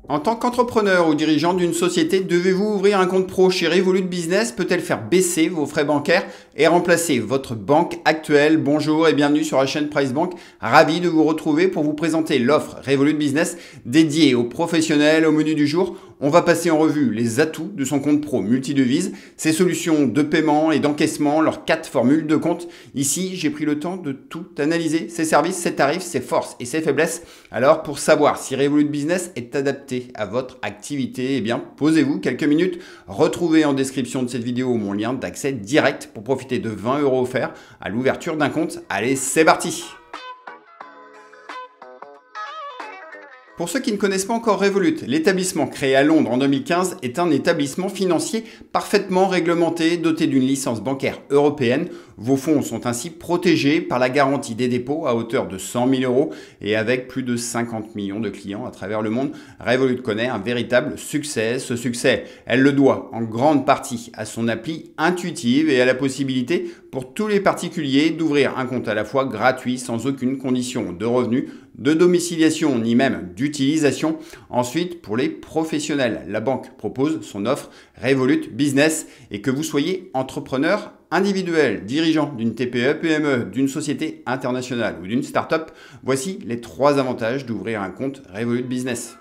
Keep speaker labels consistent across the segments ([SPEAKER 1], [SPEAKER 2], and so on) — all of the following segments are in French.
[SPEAKER 1] En tant qu'entrepreneur ou dirigeant d'une société, devez-vous ouvrir un compte pro chez Revolut Business? Peut-elle faire baisser vos frais bancaires et remplacer votre banque actuelle? Bonjour et bienvenue sur la chaîne Price Bank. Ravi de vous retrouver pour vous présenter l'offre Revolut Business dédiée aux professionnels. Au menu du jour, on va passer en revue les atouts de son compte pro multidevises, ses solutions de paiement et d'encaissement, leurs 4 formules de compte. Ici, j'ai pris le temps de tout analyser, ses services, ses tarifs, ses forces et ses faiblesses. Alors, pour savoir si Revolut Business est adapté à votre activité, eh bien, posez-vous quelques minutes. Retrouvez en description de cette vidéo mon lien d'accès direct pour profiter de 20 € offerts à l'ouverture d'un compte. Allez, c'est parti! Pour ceux qui ne connaissent pas encore Revolut, l'établissement créé à Londres en 2015 est un établissement financier parfaitement réglementé, doté d'une licence bancaire européenne. Vos fonds sont ainsi protégés par la garantie des dépôts à hauteur de 100 000 € et avec plus de 50 millions de clients à travers le monde, Revolut connaît un véritable succès. Ce succès, elle le doit en grande partie à son appli intuitive et à la possibilité pour tous les particuliers d'ouvrir un compte à la fois gratuit sans aucune condition de revenu, de domiciliation ni même d'utilisation. Ensuite, pour les professionnels, la banque propose son offre Revolut Business et que vous soyez entrepreneur individuel, dirigeant d'une TPE, PME, d'une société internationale ou d'une start-up, voici les 3 avantages d'ouvrir un compte Revolut Business.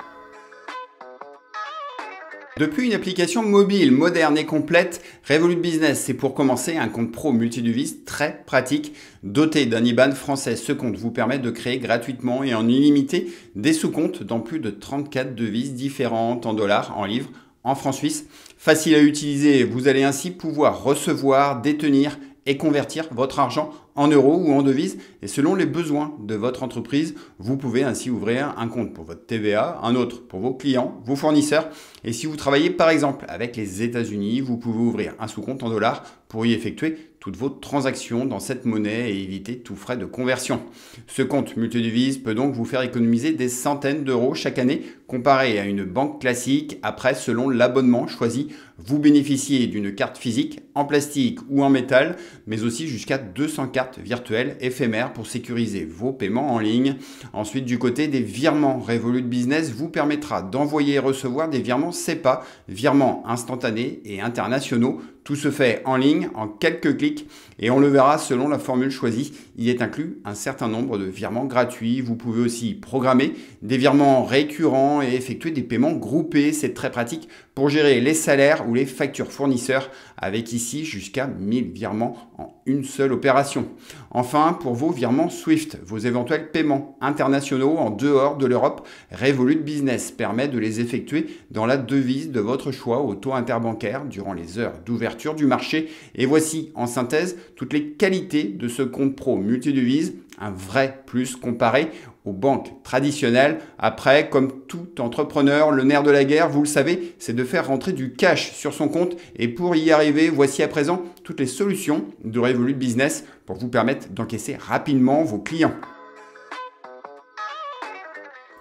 [SPEAKER 1] Depuis une application mobile moderne et complète, Revolut Business, c'est pour commencer un compte pro multidevises très pratique. Doté d'un IBAN français, ce compte vous permet de créer gratuitement et en illimité des sous-comptes dans plus de 34 devises différentes en dollars, en livres, en francs suisses. Facile à utiliser, vous allez ainsi pouvoir recevoir, détenir et convertir votre argent en euros ou en devises. Et selon les besoins de votre entreprise, vous pouvez ainsi ouvrir un compte pour votre TVA, un autre pour vos clients, vos fournisseurs. Et si vous travaillez par exemple avec les États-Unis, vous pouvez ouvrir un sous-compte en dollars pour y effectuer toutes vos transactions dans cette monnaie et éviter tout frais de conversion. Ce compte multidevise peut donc vous faire économiser des centaines d'euros chaque année comparé à une banque classique. Après, selon l'abonnement choisi, vous bénéficiez d'une carte physique en plastique ou en métal, mais aussi jusqu'à 200 cartes virtuelles éphémères pour sécuriser vos paiements en ligne. Ensuite, du côté des virements, Revolut Business vous permettra d'envoyer et recevoir des virements SEPA, virements instantanés et internationaux. Tout se fait en ligne, en quelques clics, et on le verra selon la formule choisie. Il est inclus un certain nombre de virements gratuits. Vous pouvez aussi programmer des virements récurrents et effectuer des paiements groupés. C'est très pratique pour gérer les salaires ou les factures fournisseurs, avec ici jusqu'à 1000 virements en une seule opération. Enfin, pour vos virements Swift, vos éventuels paiements internationaux en dehors de l'Europe, Revolut Business permet de les effectuer dans la devise de votre choix au taux interbancaire durant les heures d'ouverture du marché. Et voici en synthèse toutes les qualités de ce compte pro multidevise, un vrai plus comparé aux banques traditionnelles. Après, comme tout entrepreneur, le nerf de la guerre, vous le savez, c'est de faire rentrer du cash sur son compte. Et pour y arriver, voici à présent toutes les solutions de Revolut Business pour vous permettre d'encaisser rapidement vos clients.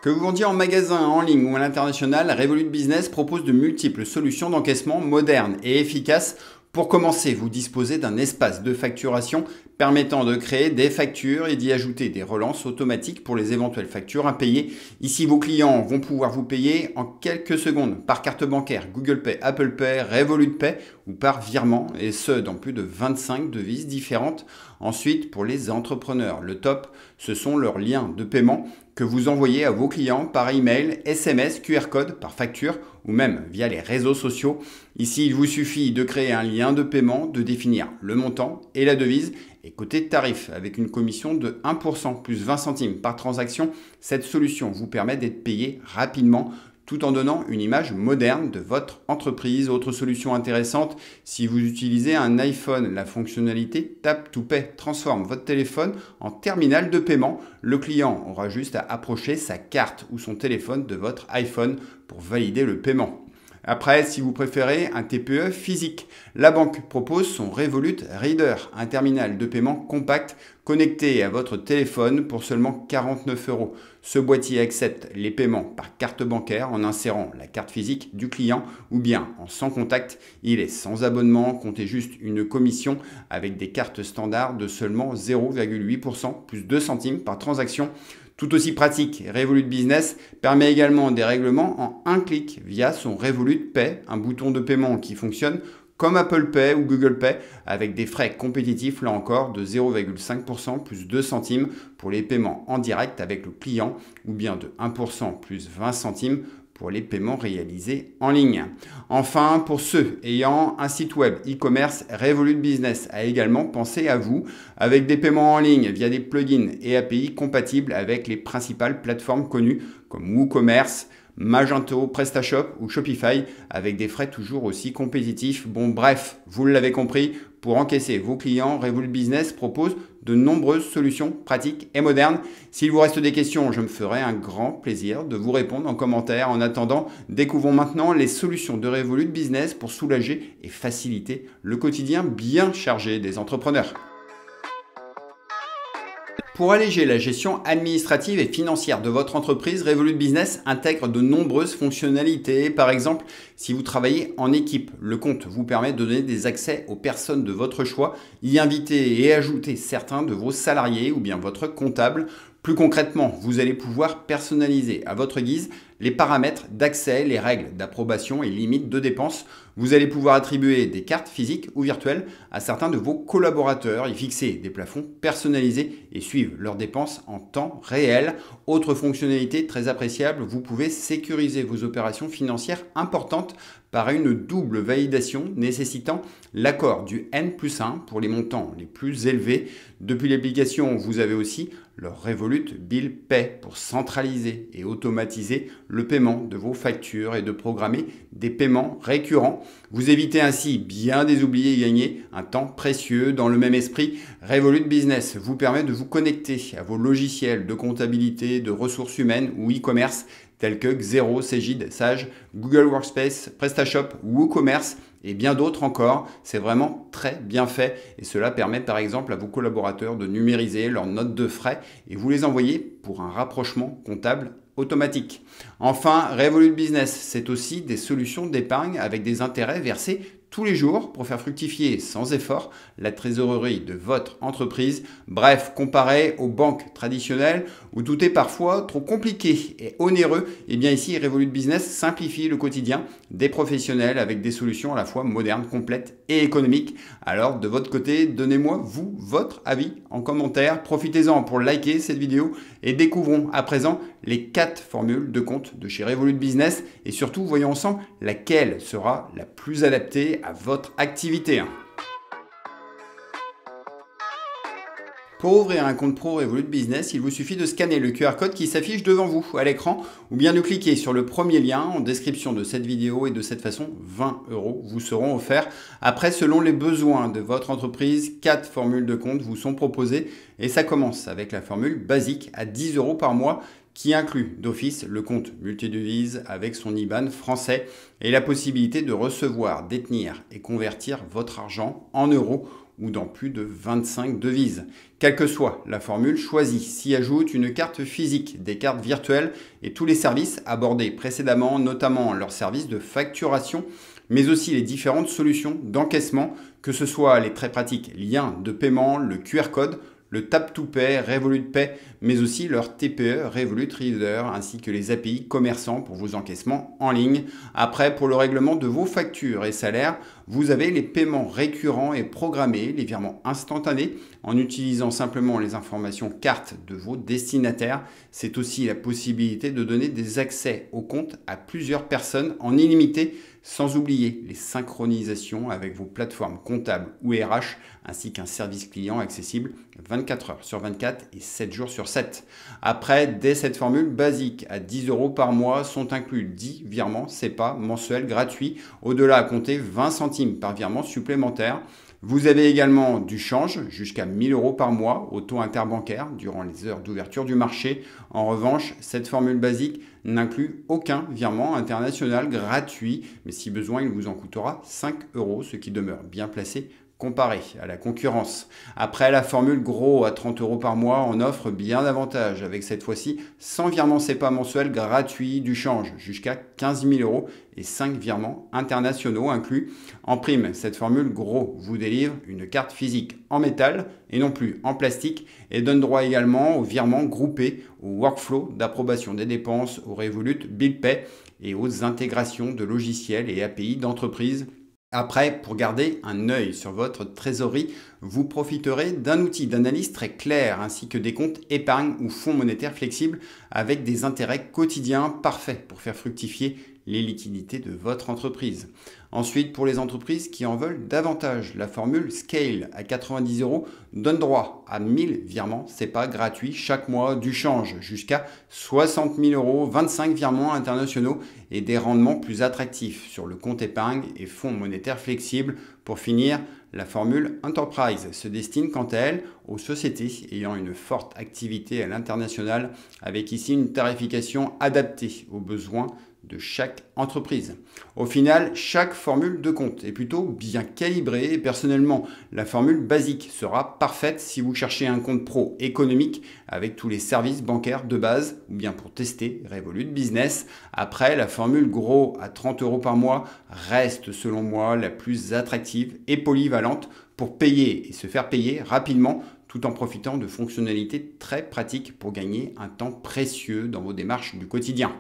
[SPEAKER 1] Que vous vendiez en magasin, en ligne ou à l'international, Revolut Business propose de multiples solutions d'encaissement modernes et efficaces. Pour commencer, vous disposez d'un espace de facturation permettant de créer des factures et d'y ajouter des relances automatiques pour les éventuelles factures impayées. Ici, vos clients vont pouvoir vous payer en quelques secondes par carte bancaire, Google Pay, Apple Pay, Revolut Pay ou par virement, et ce dans plus de 25 devises différentes. Ensuite, pour les entrepreneurs, le top, ce sont leurs liens de paiement que vous envoyez à vos clients par email, SMS, QR code, par facture ou même via les réseaux sociaux. Ici, il vous suffit de créer un lien de paiement, de définir le montant et la devise. Et côté tarif, avec une commission de 1% plus 20 centimes par transaction, cette solution vous permet d'être payé rapidement tout en donnant une image moderne de votre entreprise. Autre solution intéressante, si vous utilisez un iPhone, la fonctionnalité Tap to Pay transforme votre téléphone en terminal de paiement. Le client aura juste à approcher sa carte ou son téléphone de votre iPhone pour valider le paiement. Après, si vous préférez un TPE physique, la banque propose son Revolut Reader, un terminal de paiement compact connecté à votre téléphone pour seulement 49 €. Ce boîtier accepte les paiements par carte bancaire en insérant la carte physique du client ou bien en sans contact. Il est sans abonnement, comptez juste une commission avec des cartes standards de seulement 0,8% plus 2 centimes par transaction. Tout aussi pratique, Revolut Business permet également des règlements en un clic via son Revolut Pay, un bouton de paiement qui fonctionne comme Apple Pay ou Google Pay, avec des frais compétitifs, là encore, de 0,5% plus 2 centimes pour les paiements en direct avec le client, ou bien de 1% plus 20 centimes pour les paiements réalisés en ligne. Enfin, pour ceux ayant un site web e-commerce, Revolut Business a également pensé à vous, avec des paiements en ligne via des plugins et API compatibles avec les principales plateformes connues comme WooCommerce, Magento, PrestaShop ou Shopify, avec des frais toujours aussi compétitifs. Bon bref, vous l'avez compris, pour encaisser vos clients, Revolut Business propose de nombreuses solutions pratiques et modernes. S'il vous reste des questions, je me ferai un grand plaisir de vous répondre en commentaire. En attendant, découvrons maintenant les solutions de Revolut Business pour soulager et faciliter le quotidien bien chargé des entrepreneurs. Pour alléger la gestion administrative et financière de votre entreprise, Revolut Business intègre de nombreuses fonctionnalités. Par exemple, si vous travaillez en équipe, le compte vous permet de donner des accès aux personnes de votre choix, y inviter et ajouter certains de vos salariés ou bien votre comptable. Plus concrètement, vous allez pouvoir personnaliser à votre guise les paramètres d'accès, les règles d'approbation et limites de dépenses. Vous allez pouvoir attribuer des cartes physiques ou virtuelles à certains de vos collaborateurs, y fixer des plafonds personnalisés et suivre leurs dépenses en temps réel. Autre fonctionnalité très appréciable, vous pouvez sécuriser vos opérations financières importantes par une double validation nécessitant l'accord du N+1 pour les montants les plus élevés. Depuis l'application, vous avez aussi le Revolut Bill Pay pour centraliser et automatiser le paiement de vos factures et de programmer des paiements récurrents. Vous évitez ainsi bien des oubliés et gagner un temps précieux. Dans le même esprit, Revolut Business vous permet de vous connecter à vos logiciels de comptabilité, de ressources humaines ou e-commerce tels que Xero, Cegid, Sage, Google Workspace, PrestaShop, WooCommerce et bien d'autres encore. C'est vraiment très bien fait et cela permet par exemple à vos collaborateurs de numériser leurs notes de frais et vous les envoyer pour un rapprochement comptable automatique. Enfin, Revolut Business, c'est aussi des solutions d'épargne avec des intérêts versés tous les jours pour faire fructifier sans effort la trésorerie de votre entreprise. Bref, comparé aux banques traditionnelles où tout est parfois trop compliqué et onéreux, et bien ici Revolut Business simplifie le quotidien des professionnels avec des solutions à la fois modernes, complètes et économiques. Alors de votre côté, donnez-moi vous votre avis en commentaire. Profitez-en pour liker cette vidéo et découvrons à présent les 4 formules de compte de chez Revolut Business et surtout voyons ensemble laquelle sera la plus adaptée à votre activité. Pour ouvrir un compte pro Revolut Business, il vous suffit de scanner le QR code qui s'affiche devant vous à l'écran ou bien de cliquer sur le premier lien en description de cette vidéo et de cette façon, 20 € vous seront offerts. Après, selon les besoins de votre entreprise, 4 formules de compte vous sont proposées et ça commence avec la formule basique à 10 € par mois qui inclut d'office le compte multidevise avec son IBAN français et la possibilité de recevoir, détenir et convertir votre argent en euros ou dans plus de 25 devises. Quelle que soit la formule choisie, s'y ajoute une carte physique, des cartes virtuelles et tous les services abordés précédemment, notamment leurs services de facturation, mais aussi les différentes solutions d'encaissement, que ce soit les très pratiques liens de paiement, le QR code, le Tap to Pay, Revolut Pay, mais aussi leur TPE Revolut Reader, ainsi que les API commerçants pour vos encaissements en ligne. Après, pour le règlement de vos factures et salaires, vous avez les paiements récurrents et programmés, les virements instantanés, en utilisant simplement les informations cartes de vos destinataires. C'est aussi la possibilité de donner des accès au compte à plusieurs personnes en illimité, sans oublier les synchronisations avec vos plateformes comptables ou RH, ainsi qu'un service client accessible 24 heures sur 24 et 7 jours sur 7. Après, dès cette formule basique à 10 € par mois, sont inclus 10 virements SEPA mensuels gratuits, au-delà à compter 20 centimes par virement supplémentaire. Vous avez également du change jusqu'à 1 000 € par mois au taux interbancaire durant les heures d'ouverture du marché. En revanche, cette formule basique n'inclut aucun virement international gratuit, mais si besoin, il vous en coûtera 5 €, ce qui demeure bien placé comparé à la concurrence. Après, la formule gros à 30 € par mois en offre bien davantage, avec cette fois-ci 100 virements CEPA mensuels gratuits du change jusqu'à 15 000 € et 5 virements internationaux inclus. En prime, cette formule gros vous délivre une carte physique en métal et non plus en plastique et donne droit également aux virements groupés, au workflow d'approbation des dépenses, au Revolut Bill Pay et aux intégrations de logiciels et API d'entreprise. Après, pour garder un œil sur votre trésorerie, vous profiterez d'un outil d'analyse très clair ainsi que des comptes épargne ou fonds monétaires flexibles avec des intérêts quotidiens parfaits pour faire fructifier les liquidités de votre entreprise. Ensuite, pour les entreprises qui en veulent davantage, la formule Scale à 90 € donne droit à 1000 virements CEPA gratuits chaque mois du change jusqu'à 60 000 €, 25 virements internationaux et des rendements plus attractifs sur le compte épargne et fonds monétaires flexibles. Pour finir, la formule Enterprise se destine quant à elle aux sociétés ayant une forte activité à l'international avec ici une tarification adaptée aux besoins de chaque entreprise. Au final, chaque formule de compte est plutôt bien calibrée et personnellement, la formule basique sera parfaite si vous cherchez un compte pro économique avec tous les services bancaires de base ou bien pour tester Revolut Business. Après, la formule gros à 30 € par mois reste selon moi la plus attractive et polyvalente pour payer et se faire payer rapidement tout en profitant de fonctionnalités très pratiques pour gagner un temps précieux dans vos démarches du quotidien.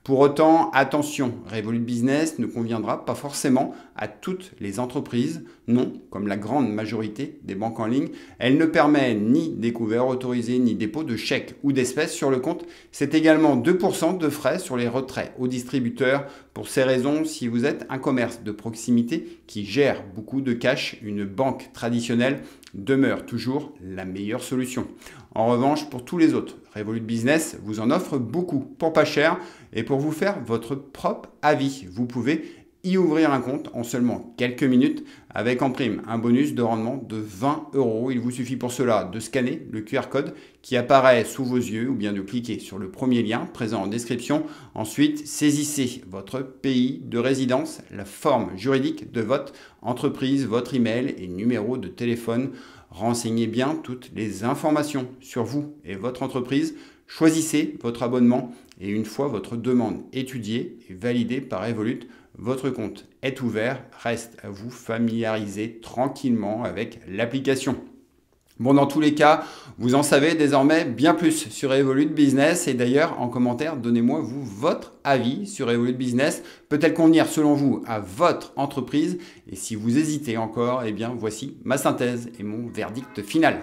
[SPEAKER 1] Pour autant, attention, Revolut Business ne conviendra pas forcément à toutes les entreprises. Non, comme la grande majorité des banques en ligne, elle ne permet ni découvert autorisé, ni dépôt de chèques ou d'espèces sur le compte. C'est également 2% de frais sur les retraits aux distributeurs. Pour ces raisons, si vous êtes un commerce de proximité qui gère beaucoup de cash, une banque traditionnelle demeure toujours la meilleure solution. En revanche, pour tous les autres, Revolut Business vous en offre beaucoup pour pas cher et pour vous faire votre propre avis. Vous pouvez y ouvrir un compte en seulement quelques minutes avec en prime un bonus de rendement de 20 €. Il vous suffit pour cela de scanner le QR code qui apparaît sous vos yeux ou bien de cliquer sur le premier lien présent en description. Ensuite, saisissez votre pays de résidence, la forme juridique de votre entreprise, votre email et numéro de téléphone. Renseignez bien toutes les informations sur vous et votre entreprise. Choisissez votre abonnement et une fois votre demande étudiée et validée par Revolut, votre compte est ouvert. Reste à vous familiariser tranquillement avec l'application. Bon, dans tous les cas, vous en savez désormais bien plus sur Revolut Business et d'ailleurs en commentaire, donnez-moi vous votre avis sur Revolut Business. Peut-elle convenir selon vous à votre entreprise? Et si vous hésitez encore, eh bien voici ma synthèse et mon verdict final.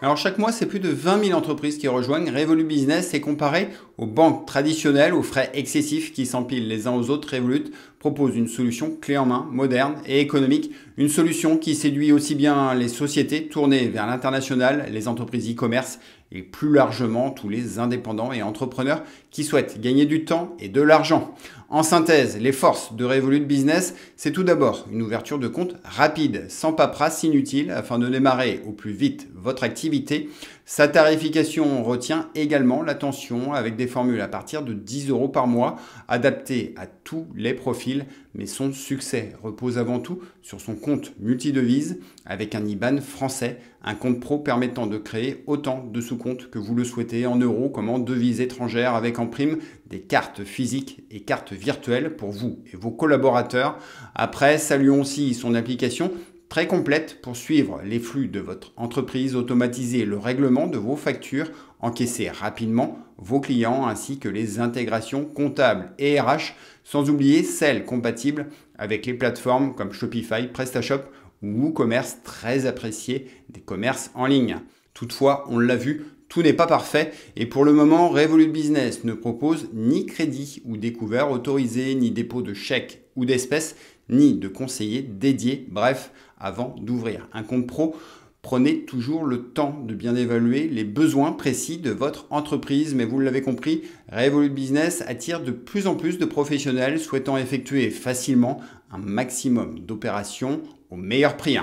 [SPEAKER 1] Alors chaque mois, c'est plus de 20 000 entreprises qui rejoignent Revolut Business et comparé aux banques traditionnelles, aux frais excessifs qui s'empilent les uns aux autres, Revolut propose une solution clé en main, moderne et économique. Une solution qui séduit aussi bien les sociétés tournées vers l'international, les entreprises e-commerce et plus largement tous les indépendants et entrepreneurs qui souhaitent gagner du temps et de l'argent. En synthèse, les forces de Revolut Business, c'est tout d'abord une ouverture de compte rapide, sans paperasse inutile, afin de démarrer au plus vite votre activité. Sa tarification retient également l'attention avec des formules à partir de 10 € par mois, adaptées à tous les profils, mais son succès repose avant tout sur son compte multidevises avec un IBAN français, un compte pro permettant de créer autant de sous-comptes que vous le souhaitez en euros comme en devises étrangères avec en prime des cartes physiques et cartes virtuelles pour vous et vos collaborateurs. Après, saluons aussi son application très complète pour suivre les flux de votre entreprise, automatiser le règlement de vos factures, encaisser rapidement vos clients ainsi que les intégrations comptables et RH, sans oublier celles compatibles avec les plateformes comme Shopify, PrestaShop ou WooCommerce, très appréciées des commerces en ligne. Toutefois, on l'a vu, tout n'est pas parfait et pour le moment, Revolut Business ne propose ni crédit ou découvert autorisé, ni dépôt de chèques ou d'espèces, ni de conseillers dédiés. Bref, avant d'ouvrir un compte pro, prenez toujours le temps de bien évaluer les besoins précis de votre entreprise. Mais vous l'avez compris, Revolut Business attire de plus en plus de professionnels souhaitant effectuer facilement un maximum d'opérations au meilleur prix.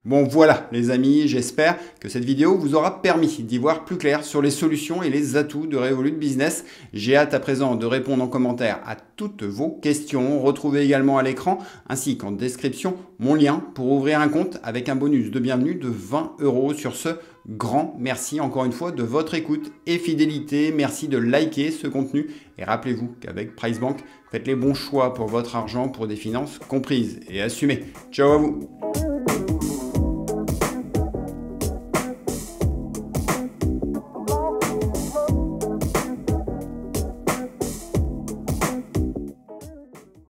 [SPEAKER 1] Bon voilà les amis, j'espère que cette vidéo vous aura permis d'y voir plus clair sur les solutions et les atouts de Revolut Business. J'ai hâte à présent de répondre en commentaire à toutes vos questions. Retrouvez également à l'écran ainsi qu'en description mon lien pour ouvrir un compte avec un bonus de bienvenue de 20 €. Sur ce, grand merci encore une fois de votre écoute et fidélité. Merci de liker ce contenu et rappelez-vous qu'avec PriceBank, faites les bons choix pour votre argent pour des finances comprises et assumées. Ciao à vous!